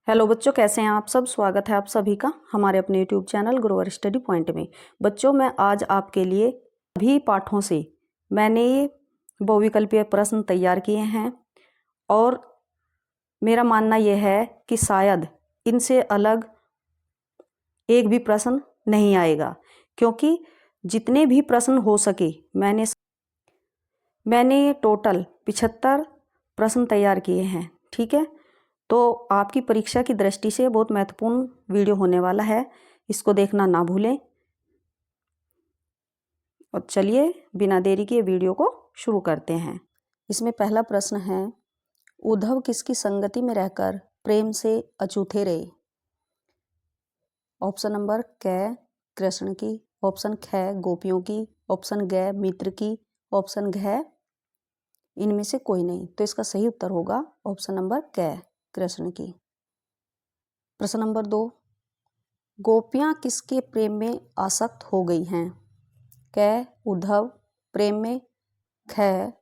Hello बच्चों, कैसे हैं आप सब। स्वागत है आप सभी का हमारे अपने YouTube channel Grover study point में। बच्चों, मैं आज आपके लिए सभी पाठों से मैंने ये बहुविकल्पीय प्रश्न तैयार किए हैं और मेरा मानना यह है कि शायद इनसे अलग एक भी प्रश्न नहीं आएगा, क्योंकि जितने भी प्रश्न हो सके मैंने ये टोटल 75 प्रश्न तैयार किए हैं। ठीक है, तो आपकी परीक्षा की दृष्टि से बहुत महत्वपूर्ण वीडियो होने वाला है, इसको देखना ना भूलें। और चलिए बिना देरी के वीडियो को शुरू करते हैं। इसमें पहला प्रश्न है, उद्धव किसकी संगति में रहकर प्रेम से अछूते रहे। ऑप्शन नंबर क कृष्ण की, ऑप्शन ख गोपियों की, ऑप्शन ग मित्र की, ऑप्शन घ इनमें से कोई नहीं। तो इसका सही उत्तर होगा ऑप्शन नंबर क कृष्ण की। प्रश्न नंबर 2, गोपियां किसके प्रेम में आसक्त हो गई हैं। क उद्धव प्रेम में, ख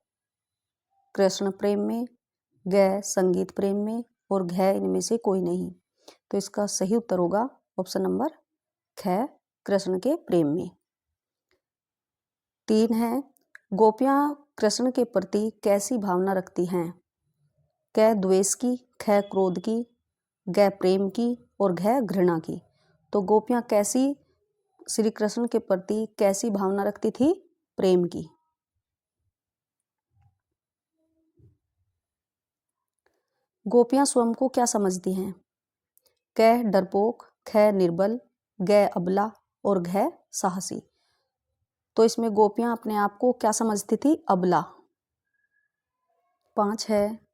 कृष्ण प्रेम में, ग संगीत प्रेम में और घ इनमें से कोई नहीं। तो इसका सही उत्तर होगा ऑप्शन नंबर ख कृष्ण के प्रेम में। 3 है, गोपियां कृष्ण के प्रति कैसी भावना रखती हैं। क द्वेष की, ख क्रोध की, ग प्रेम की और घ घृणा की। तो गोपियां कैसी श्री कृष्ण के प्रति कैसी भावना रखती थी, प्रेम की। गोपियां स्वयं को क्या समझती हैं। क डरपोक, ख निर्बल, ग अबला और घ साहसी। तो इसमें गोपियां अपने आप को क्या समझती थी, अबला। 5 है,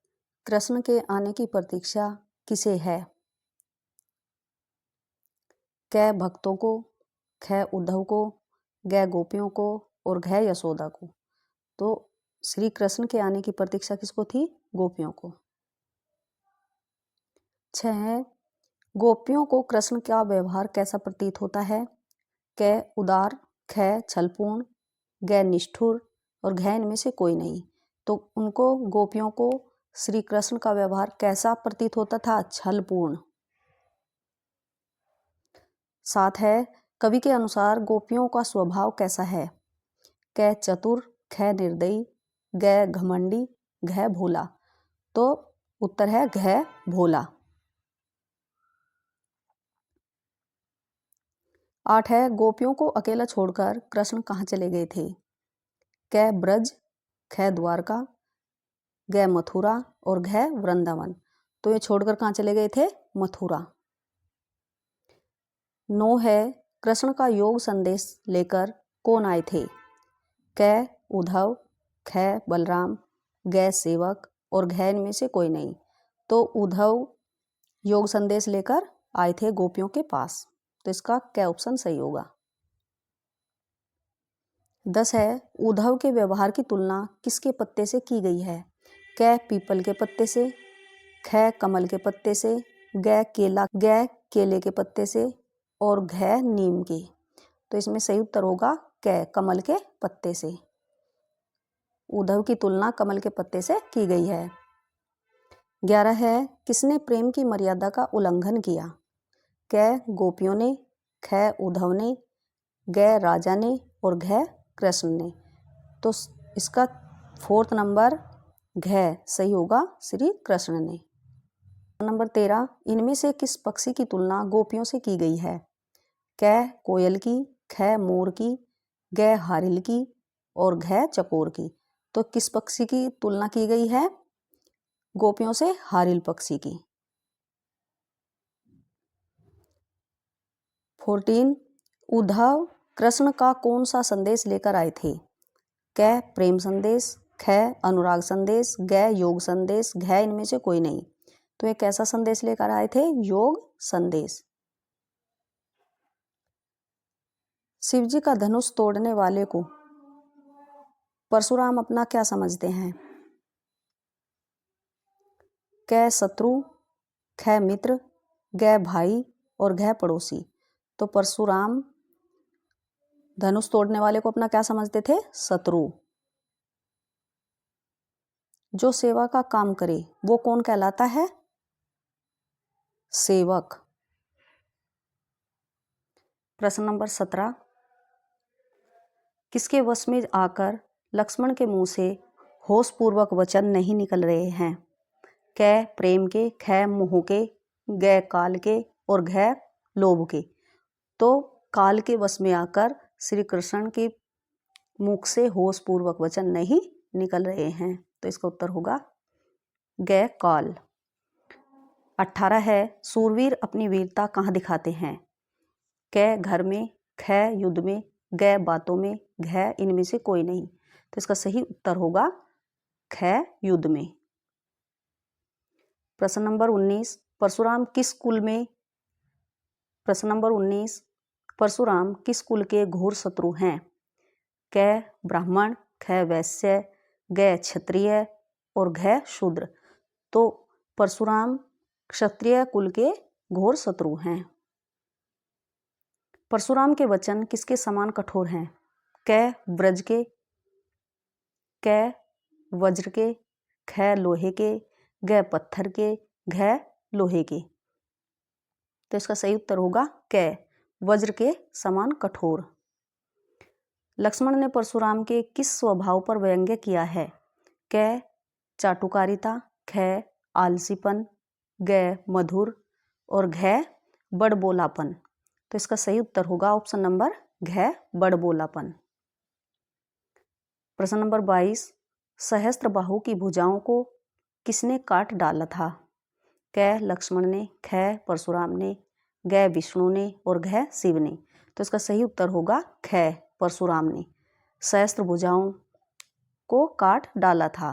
कृष्ण के आने की प्रतीक्षा किसे है। क भक्तों को, ख उद्धव को, ग गोपियों को और घ यशोदा को। तो श्री कृष्ण के आने की प्रतीक्षा किसको थी, गोपियों को। 6 है, गोपियों को कृष्ण का व्यवहार कैसा प्रतीत होता है। क उदार, ख छलपूर्ण, ग निष्ठुर और घ इनमें से कोई नहीं। तो उनको गोपियों को श्री कृष्ण का व्यवहार कैसा प्रतीत होता था, छलपूर्ण। 7 है, कवि के अनुसार गोपियों का स्वभाव कैसा है। क चतुर, ख निर्दयी, ग घमंडी, घ भोला। तो उत्तर है घ भोला। 8 है, गोपियों को अकेला छोड़कर कृष्ण कहाँ चले गए थे। क ब्रज, ख द्वारका, ग मथुरा और घ वृंदावन। तो ये छोड़कर कहाँ चले गए थे, मथुरा। 9 है, कृष्ण का योग संदेश लेकर कौन आए थे। क उद्धव, ख बलराम, ग सेवक और घ इनमें से कोई नहीं। तो उद्धव योग संदेश लेकर आए थे गोपियों के पास। तो इसका क्या ऑप्शन सही होगा। 10 है, उद्धव के व्यवहार की तुलना किसके पत्ते से की गई है। क पीपल के पत्ते से, ख कमल के पत्ते से, ग केले के पत्ते से और घ नीम के। तो इसमें सही उत्तर होगा क कमल के पत्ते से। उद्धव की तुलना कमल के पत्ते से की गई है। 11 है, किसने प्रेम की मर्यादा का उल्लंघन किया। क गोपियों ने, ख उद्धव ने, ग राजा ने और घ कृष्ण ने। तो इसका 4th नंबर घ सही होगा, श्री कृष्ण ने। नंबर 13, इनमें से किस पक्षी की तुलना गोपियों से की गई है। क कोयल की, ख मोर की, ग हारिल की और घ चकोर की। तो किस पक्षी की तुलना की गई है गोपियों से, हारिल पक्षी की। 14, उद्धव कृष्ण का कौन सा संदेश लेकर आए थे। क प्रेम संदेश, ख अनुराग संदेश, ग योग संदेश, घ इनमें से कोई नहीं। तो ये कैसा संदेश लेकर आए थे, योग संदेश। शिवजी का धनुष तोड़ने वाले को परशुराम अपना क्या समझते हैं। क शत्रु, ख मित्र, ग भाई और घ पड़ोसी। तो परशुराम धनुष तोड़ने वाले को अपना क्या समझते थे, शत्रु। जो सेवा का काम करे वो कौन कहलाता है, सेवक। प्रश्न नंबर 17, किसके वश में आकर लक्ष्मण के मुंह से होशपूर्वक वचन नहीं निकल रहे हैं? क प्रेम के, ख मोह के, ग काल के और घ लोभ के। तो काल के वश में आकर श्री कृष्ण के मुख से होशपूर्वक वचन नहीं निकल रहे हैं, तो इसका उत्तर होगा ग काल। 18 है, सूरवीर अपनी वीरता कहाँ दिखाते हैं? क घर में, ख युद्ध में, ग बातों में, घ इनमें से कोई नहीं। तो इसका सही उत्तर होगा ख युद्ध में। प्रश्न नंबर 19, परशुराम किस कुल में प्रश्न नंबर 19, परशुराम किस कुल के घोर शत्रु हैं? क ब्राह्मण, ख वैश्य, ग क्षत्रिय और घ शूद्र। तो परशुराम क्षत्रिय कुल के घोर शत्रु हैं। परशुराम के वचन किसके समान कठोर हैं? क ब्रज के, क वज्र के, ख लोहे के, ग पत्थर के, घ लोहे के। तो इसका सही उत्तर होगा क वज्र के समान कठोर। लक्ष्मण ने परशुराम के किस स्वभाव पर व्यंग्य किया है? क चाटुकारिता, ख आलसीपन, ग मधुर और घ बड़बोलापन। तो इसका सही उत्तर होगा ऑप्शन नंबर घ बड़बोलापन। प्रश्न नंबर 22, सहस्त्रबाहु की भुजाओं को किसने काट डाला था? क लक्ष्मण ने, ख परशुराम ने, ग विष्णु ने और घ शिव ने। तो इसका सही उत्तर होगा ख परशुराम ने सहस्त्र भुजाओं को काट डाला था।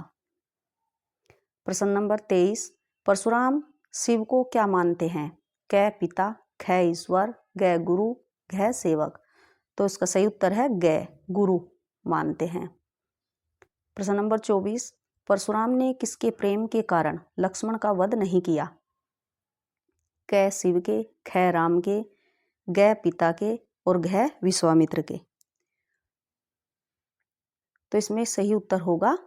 प्रश्न नंबर 23, परशुराम शिव को क्या मानते हैं? क पिता, ख ईश्वर, ग गुरु, घ सेवक। तो इसका सही उत्तर है ग गुरु मानते हैं। प्रश्न नंबर 24, परशुराम ने किसके प्रेम के कारण लक्ष्मण का वध नहीं किया? क शिव के, ख राम के, ग पिता के और घ विश्वामित्र के। तो इसमें सही उत्तर होगा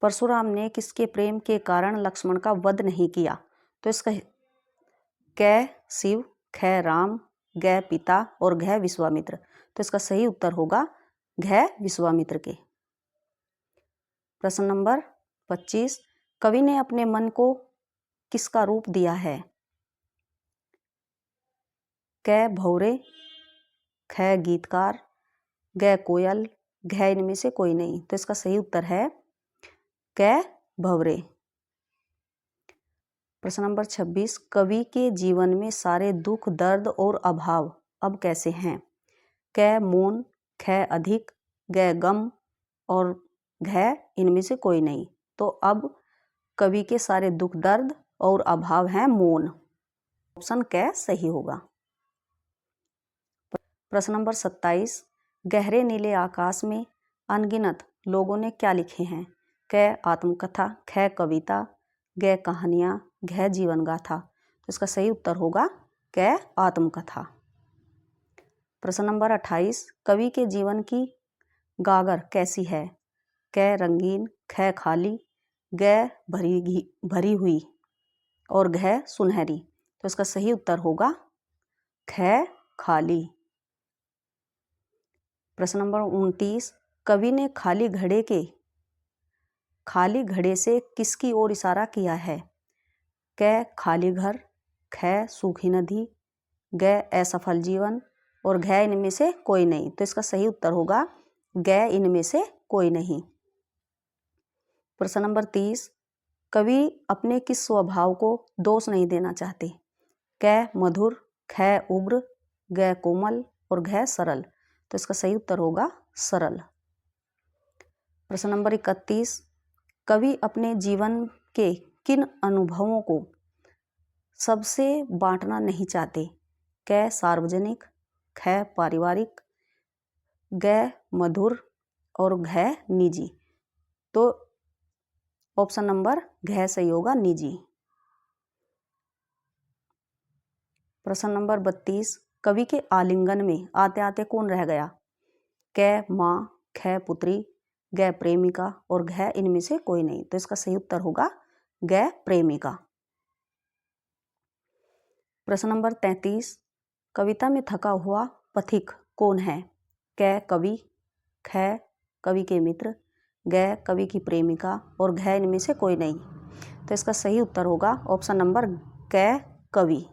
परशुराम ने किसके प्रेम के कारण लक्ष्मण का वध नहीं किया? तो इसका क शिव, ख राम, ग पिता और घ विश्वामित्र। तो इसका सही उत्तर होगा घ विश्वामित्र के। प्रश्न नंबर 25, कवि ने अपने मन को किसका रूप दिया है? क भौरे, ख गीतकार, ग कोयल, घ इनमें से कोई नहीं। तो इसका सही उत्तर है क भवरे। प्रश्न नंबर 26, कवि के जीवन में सारे दुख, दर्द और अभाव अब कैसे हैं? क मौन, ख अधिक, ग गम और घ इनमें से कोई नहीं। तो अब कवि के सारे दुख, दर्द और अभाव हैं मौन। ऑप्शन क सही होगा। प्रश्न नंबर 27, गहरे नीले आकाश में अनगिनत लोगों ने क्या लिखे हैं? क आत्मकथा, ख कविता, ग कहानियाँ, घ जीवन गाथा। तो इसका सही उत्तर होगा क आत्मकथा। प्रश्न नंबर 28, कवि के जीवन की गागर कैसी है? क रंगीन, ख खाली, ग भरी हुई और घ सुनहरी। तो इसका सही उत्तर होगा ख खाली। प्रश्न नंबर 29, कवि ने खाली घड़े से किसकी ओर इशारा किया है? क खाली घर, ख सूखी नदी, ग असफल जीवन और घ इनमें से कोई नहीं। तो इसका सही उत्तर होगा ग इनमें से कोई नहीं। प्रश्न नंबर 30, कवि अपने किस स्वभाव को दोष नहीं देना चाहते? क मधुर, ख उग्र, ग कोमल और घ सरल। तो इसका सही उत्तर होगा सरल। प्रश्न नंबर 31, कवि अपने जीवन के किन अनुभवों को सबसे बांटना नहीं चाहते? क सार्वजनिक, ख पारिवारिक, ग मधुर और घ निजी। तो ऑप्शन नंबर घ सही होगा निजी। प्रश्न नंबर 32, कवि के आलिंगन में आते आते कौन रह गया? क माँ, ख पुत्री, ग प्रेमिका और घ इनमें से कोई नहीं। तो इसका सही उत्तर होगा ग प्रेमिका। प्रश्न नंबर 33, कविता में थका हुआ पथिक कौन है? क कवि, ख कवि के मित्र, ग कवि की प्रेमिका और घ इनमें से कोई नहीं। तो इसका सही उत्तर होगा ऑप्शन नंबर क कवि।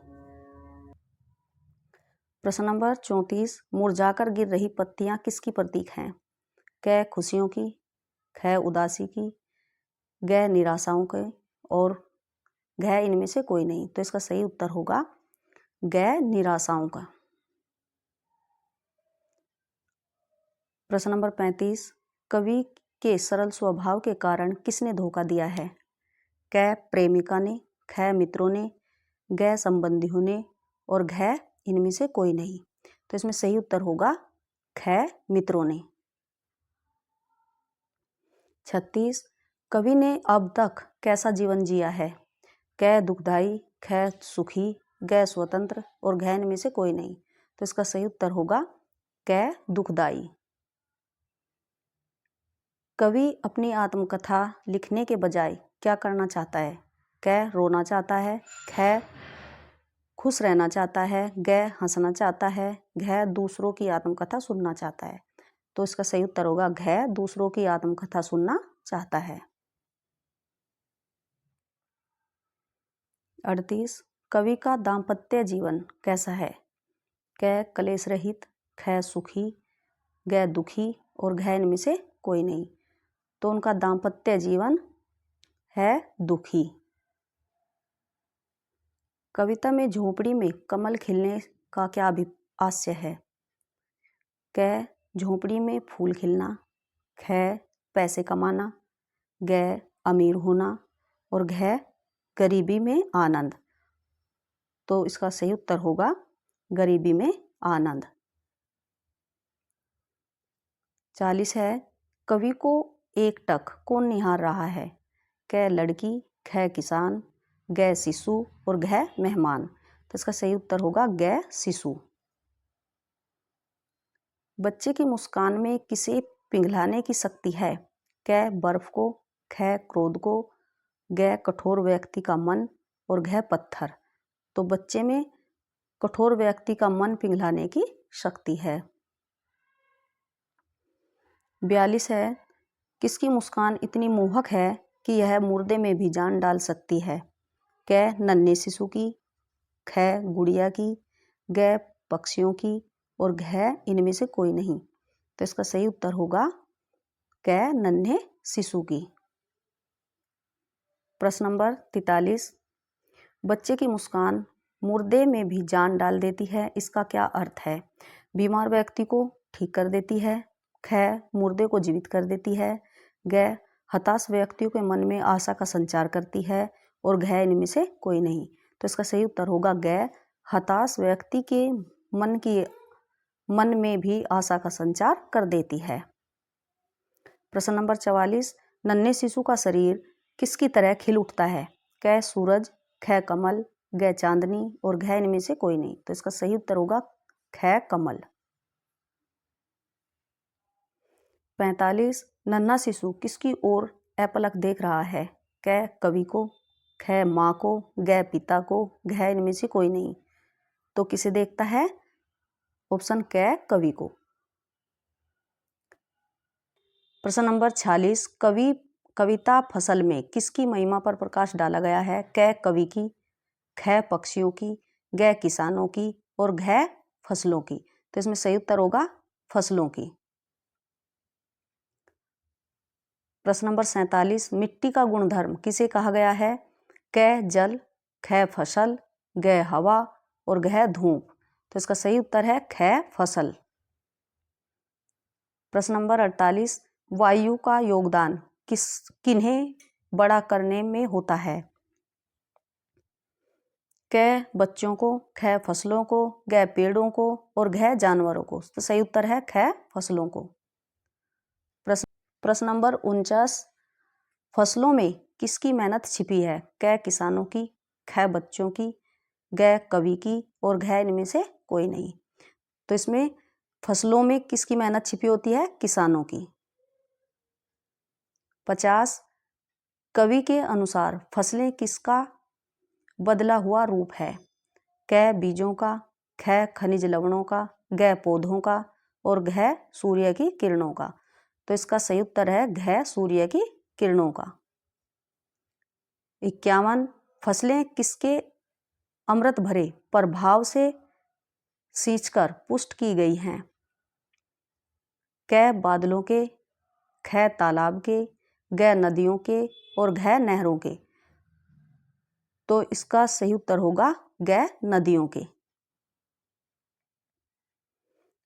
प्रश्न नंबर 34, मुरझाकर गिर रही पत्तियां किसकी प्रतीक हैं? क खुशियों की, ख उदासी की, ग निराशाओं के और घ इनमें से कोई नहीं। तो इसका सही उत्तर होगा ग निराशाओं का। प्रश्न नंबर 35, कवि के सरल स्वभाव के कारण किसने धोखा दिया है? क प्रेमिका ने, ख मित्रों ने, ग संबंधियों ने और घ इनमें से कोई नहीं। तो इसमें सही उत्तर होगा ख मित्रों ने। 36, कवि ने अब तक कैसा जीवन जिया है? क दुखदाई, ख सुखी, ग स्वतंत्र और घ इनमें से कोई नहीं। तो इसका सही उत्तर होगा क दुखदाई। कवि अपनी आत्मकथा लिखने के बजाय क्या करना चाहता है? क रोना चाहता है, ख खुश रहना चाहता है, ग हंसना चाहता है, घ दूसरों की आत्मकथा सुनना चाहता है। तो इसका सही उत्तर होगा घ दूसरों की आत्मकथा सुनना चाहता है। 38, कवि का दाम्पत्य जीवन कैसा है? क कलेश रहित, ख सुखी, ग दुखी और घ इनमें से कोई नहीं। तो उनका दाम्पत्य जीवन है दुखी। कविता में झोपड़ी में कमल खिलने का क्या आशय है? क झोपड़ी में फूल खिलना, ख पैसे कमाना, ग अमीर होना और घ गरीबी में आनंद। तो इसका सही उत्तर होगा गरीबी में आनंद। 40 है, कवि को एकटक कौन निहार रहा है? क लड़की, ख किसान, ग शिशु और घ मेहमान। तो इसका सही उत्तर होगा ग शिशु। बच्चे की मुस्कान में किसे पिघलाने की शक्ति है? क बर्फ को, ख क्रोध को, ग कठोर व्यक्ति का मन और घ पत्थर। तो बच्चे में कठोर व्यक्ति का मन पिघलाने की शक्ति है। 42 है, किसकी मुस्कान इतनी मोहक है कि यह मुर्दे में भी जान डाल सकती है? क नन्हे शिशु की, ख गुड़िया की, ग पक्षियों की और घ इनमें से कोई नहीं। तो इसका सही उत्तर होगा क नन्हे शिशु की। प्रश्न नंबर 43, बच्चे की मुस्कान मुर्दे में भी जान डाल देती है, इसका क्या अर्थ है? बीमार व्यक्ति को ठीक कर देती है, ख मुर्दे को जीवित कर देती है, ग हताश व्यक्तियों के मन में आशा का संचार करती है और घ इनमें से कोई नहीं। तो इसका सही उत्तर होगा ग हताश व्यक्ति के मन में भी आशा का संचार कर देती है। प्रश्न नंबर 44, नन्हे शिशु का शरीर किसकी तरह खिल उठता है? क सूरज, ख कमल, ग चांदनी और घ इनमें से कोई नहीं। तो इसका सही उत्तर होगा ख कमल। 45, नन्हा शिशु किसकी ओर अपलक देख रहा है? क कवि को, ख माँ को, ग पिता को, घ इनमें से कोई नहीं। तो किसे देखता है? ऑप्शन क कवि को। प्रश्न नंबर 46, कविता फसल में किसकी महिमा पर प्रकाश डाला गया है? क कवि की, ख पक्षियों की, ग किसानों की और घ फसलों की। तो इसमें सही उत्तर होगा फसलों की। प्रश्न नंबर 47, मिट्टी का गुणधर्म किसे कहा गया है? क जल, ख फसल, ग हवा और घ धूप। तो इसका सही उत्तर है ख फसल। प्रश्न नंबर 48, वायु का योगदान किन्हें बड़ा करने में होता है? क बच्चों को, ख फसलों को, ग पेड़ों को और घ जानवरों को। तो सही उत्तर है ख फसलों को। प्रश्न नंबर 49, फसलों में किसकी मेहनत छिपी है? क किसानों की, ख बच्चों की, ग कवि की और घ इनमें से कोई नहीं। तो इसमें फसलों में किसकी मेहनत छिपी होती है? किसानों की। 50, कवि के अनुसार फसलें किसका बदला हुआ रूप है? क बीजों का, ख खनिज लवणों का, ग पौधों का और घ सूर्य की किरणों का। तो इसका सही उत्तर है घ सूर्य की किरणों का। 51 फसलें किसके अमृत भरे प्रभाव से सींचकर पुष्ट की गई हैं? क बादलों के, ख तालाब के, ग नदियों के और घ नहरों के। तो इसका सही उत्तर होगा ग नदियों के।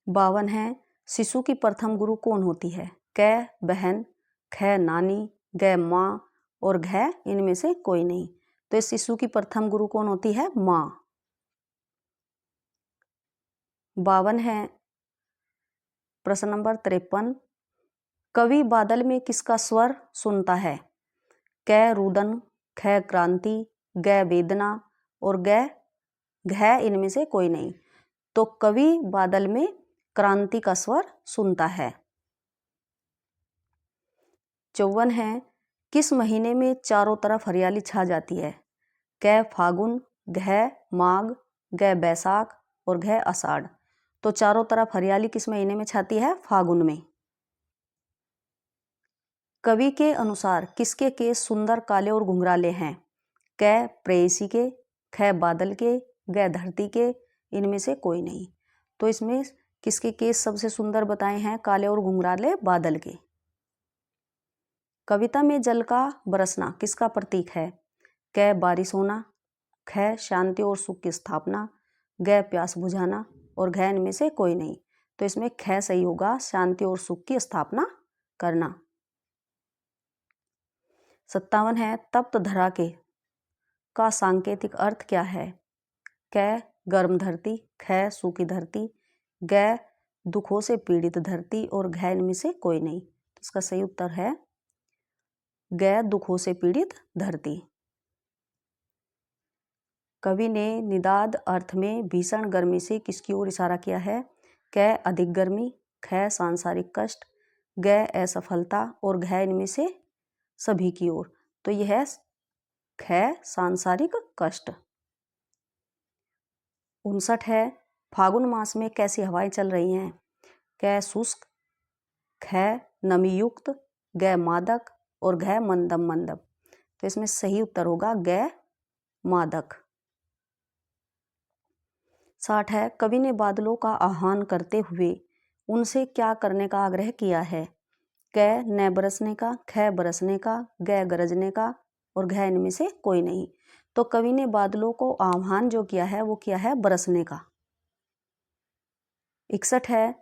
52 है शिशु की प्रथम गुरु कौन होती है? क बहन, ख नानी, ग माँ और घ इनमें से कोई नहीं। तो इस शिशु की प्रथम गुरु कौन होती है? माँ। 52 है प्रश्न नंबर 53 कवि बादल में किसका स्वर सुनता है? क रुदन, ख क्रांति, ग वेदना और घ इनमें से कोई नहीं। तो कवि बादल में क्रांति का स्वर सुनता है। 54 है किस महीने में चारों तरफ हरियाली छा जाती है? क फागुन, घ माघ, ग बैसाख और घ आषाढ़। तो चारों तरफ हरियाली किस महीने में छाती है? फागुन में। कवि के अनुसार किसके केस सुंदर काले और घुंघराले हैं? क प्रेयसी के, ख बादल के, ग धरती के इनमें से कोई नहीं। तो इसमें किसके केस सबसे सुंदर बताए हैं? काले और घुंघराले बादल के। कविता में जल का बरसना किसका प्रतीक है? क बारिश होना, ख शांति और सुख की स्थापना, ग प्यास बुझाना और घ इनमें से कोई नहीं। तो इसमें ख सही होगा, शांति और सुख की स्थापना करना। 57 है तप्त धरा के का सांकेतिक अर्थ क्या है? क गर्म धरती, ख सूखी धरती, ग दुखों से पीड़ित धरती और घ इनमें से कोई नहीं। तो इसका सही उत्तर है ग दुखों से पीड़ित धरती। कवि ने निदाद अर्थ में भीषण गर्मी से किसकी ओर इशारा किया है? क अधिक गर्मी, ख सांसारिक कष्ट, ग असफलता और घ इनमें से सभी की ओर। तो यह है ख सांसारिक कष्ट। 59 है फागुन मास में कैसी हवाएं चल रही हैं? क शुष्क, ख नमी युक्त, ग मादक और घ मंदम मंदम। तो इसमें सही उत्तर होगा ग मादक। 60 है कवि ने बादलों का आह्वान करते हुए उनसे क्या करने का आग्रह किया है? क न बरसने का, ख बरसने का, ग गरजने का और घ इनमें से कोई नहीं। तो कवि ने बादलों को आह्वान जो किया है वो किया है बरसने का। 61 है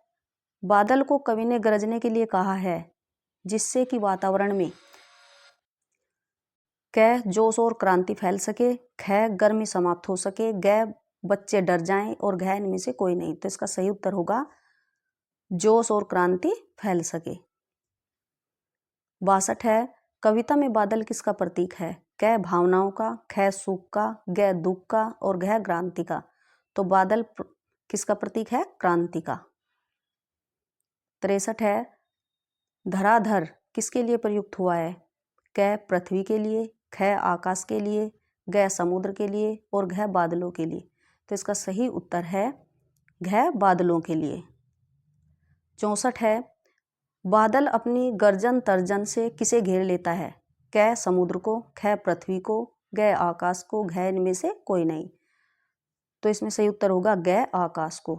बादल को कवि ने गरजने के लिए कहा है जिससे कि वातावरण में क जोश और क्रांति फैल सके, ख गर्मी समाप्त हो सके, ग बच्चे डर जाएं और घ इनमें से कोई नहीं। तो इसका सही उत्तर होगा जोश और क्रांति फैल सके। 62 है कविता में बादल किसका प्रतीक है? क भावनाओं का, ख सुख का, ग दुख का और घ क्रांति का। तो बादल किसका प्रतीक है? क्रांति का। 63 है धराधर किसके लिए प्रयुक्त हुआ है? क पृथ्वी के लिए, ख आकाश के लिए, ग समुद्र के लिए और घ बादलों के लिए। तो इसका सही उत्तर है घ बादलों के लिए। 64 है बादल अपनी गर्जन तर्जन से किसे घेर लेता है? क समुद्र को, ख पृथ्वी को, ग आकाश को, घ इनमें से कोई नहीं। तो इसमें सही उत्तर होगा ग आकाश को।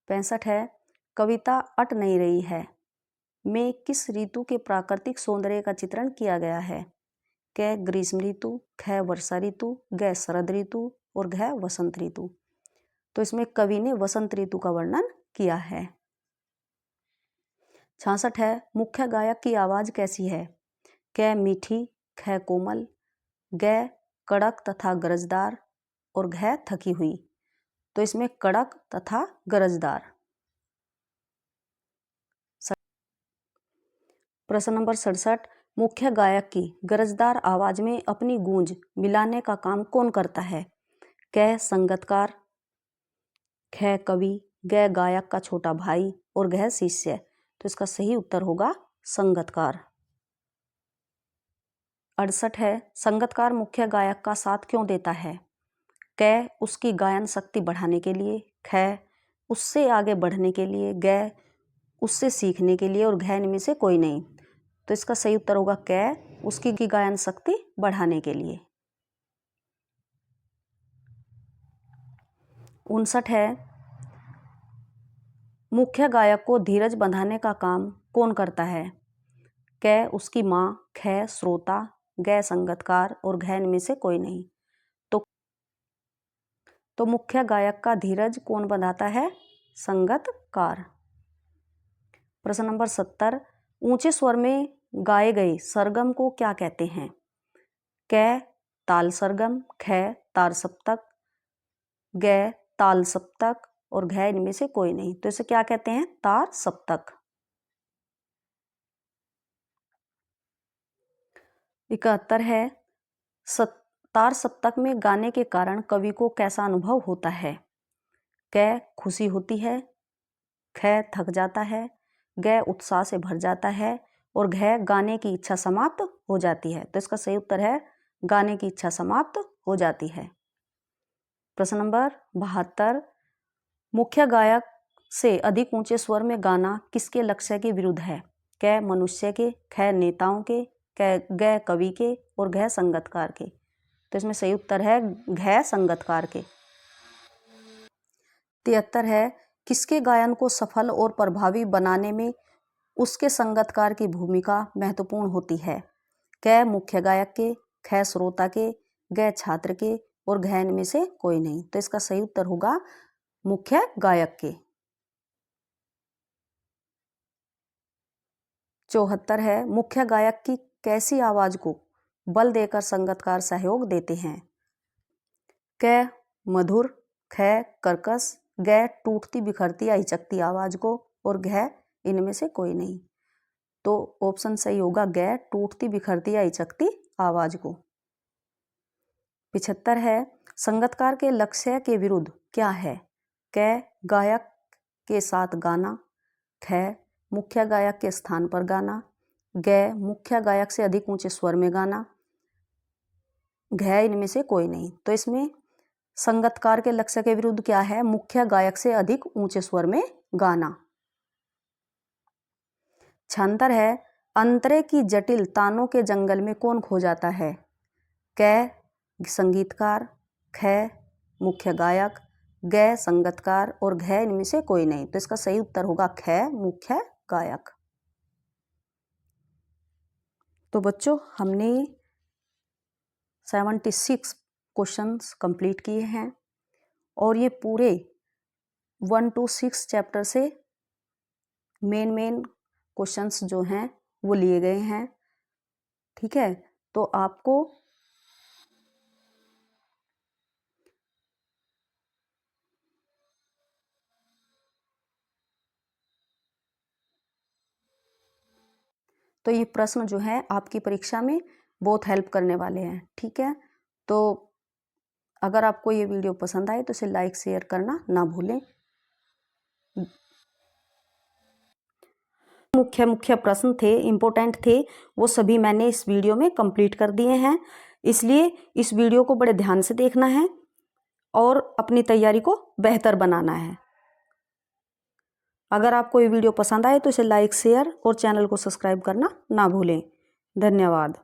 65 है कविता अट नहीं रही है में किस ऋतु के प्राकृतिक सौंदर्य का चित्रण किया गया है? क ग्रीष्म ऋतु, ख वर्षा ऋतु, ग शरद ऋतु और घ वसंत ऋतु। तो इसमें कवि ने वसंत ऋतु का वर्णन किया है। 66 है मुख्य गायक की आवाज कैसी है? क मीठी, ख कोमल, ग कड़क तथा गरजदार और घ थकी हुई। तो इसमें कड़क तथा गरजदार। प्रश्न नंबर 67 मुख्य गायक की गरजदार आवाज में अपनी गूंज मिलाने का काम कौन करता है? क संगतकार, ख कवि, ग गायक का छोटा भाई और घ शिष्य। तो इसका सही उत्तर होगा संगतकार। 68 है, संगीतकार मुख्य गायक का साथ क्यों देता है? क, उसकी गायन शक्ति बढ़ाने के लिए, ख, उससे आगे बढ़ने के लिए, ग, उससे सीखने के लिए और घ इनमें से कोई नहीं। तो इसका सही उत्तर होगा क, उसकी गायन शक्ति बढ़ाने के लिए। 59 है, मुख्य गायक को धीरज बंधाने का काम कौन करता है? क, उसकी माँ, ख, श्रोता, ग, संगीतकार और घ इनमें से कोई नहीं। तो मुख्य गायक का धीरज कौन बंधाता है? संगीतकार। प्रश्न नंबर 70, ऊंचे स्वर में गाए गए सरगम को क्या कहते हैं? क, ताल सरगम, ख, तार सप्तक, ग, ताल सप्तक और घ इनमें से कोई नहीं। तो इसे क्या कहते हैं? तार सप्तक। 71 है, तार सप्तक में गाने के कारण कवि को कैसा अनुभव होता है? क, खुशी होती है, ख, थक जाता है, ग, उत्साह से भर जाता है और घ, गाने की इच्छा समाप्त हो जाती है। तो इसका सही उत्तर है गाने की इच्छा समाप्त हो जाती है। प्रश्न नंबर 72, मुख्य गायक से अधिक ऊंचे स्वर में गाना किसके लक्ष्य के विरुद्ध है? क, मनुष्य के, ख, नेताओं के, ग, कवि के और घ, संगीतकार के। तो इसमें सही उत्तर है घ, संगीतकार के। 73 है, किसके गायन को सफल और प्रभावी बनाने में उसके संगीतकार की भूमिका महत्वपूर्ण होती है? क, मुख्य गायक के, ख, श्रोता के, ग, छात्र के और घ इनमें से कोई नहीं। तो इसका सही उत्तर होगा मुख्य गायक के। 74 है, मुख्य गायक की कैसी आवाज को बल देकर संगीतकार सहयोग देते हैं? क, मधुर, ख, कर्कश, ग, टूटती बिखरती या हिचकती आवाज को और घ इनमें से कोई नहीं। तो ऑप्शन सही होगा ग, टूटती बिखरती या हिचकती आवाज को। 75 है, संगीतकार के लक्ष्य के विरुद्ध क्या है? क, गायक के साथ गाना, ख, मुख्य गायक के स्थान पर गाना, ग, मुख्य गायक से अधिक ऊंचे स्वर में गाना, घ इनमें से कोई नहीं। तो इसमें संगीतकार के लक्ष्य के विरुद्ध क्या है? मुख्य गायक से अधिक ऊंचे स्वर में गाना। 76 है, अंतरे की जटिल तानों के जंगल में कौन खो जाता है? क, संगीतकार, ख, मुख्य गायक, ग, संगीतकार और घ इनमें से कोई नहीं। तो इसका सही उत्तर होगा ख, मुख्य गायक। तो बच्चों, हमने 76 क्वेश्चंस कंप्लीट किए हैं और ये पूरे 1 to 6 चैप्टर से मेन क्वेश्चंस जो हैं वो लिए गए हैं। ठीक है, तो आपको तो ये प्रश्न जो है आपकी परीक्षा में बहुत हेल्प करने वाले हैं। ठीक है, तो अगर आपको ये वीडियो पसंद आए तो इसे लाइक शेयर करना ना भूलें। मुख्य प्रश्न थे, इम्पोर्टेंट थे, वो सभी मैंने इस वीडियो में कंप्लीट कर दिए हैं। इसलिए इस वीडियो को बड़े ध्यान से देखना है और अपनी तैयारी को बेहतर बनाना है। अगर आपको ये वीडियो पसंद आए तो इसे लाइक शेयर और चैनल को सब्सक्राइब करना ना भूलें। धन्यवाद।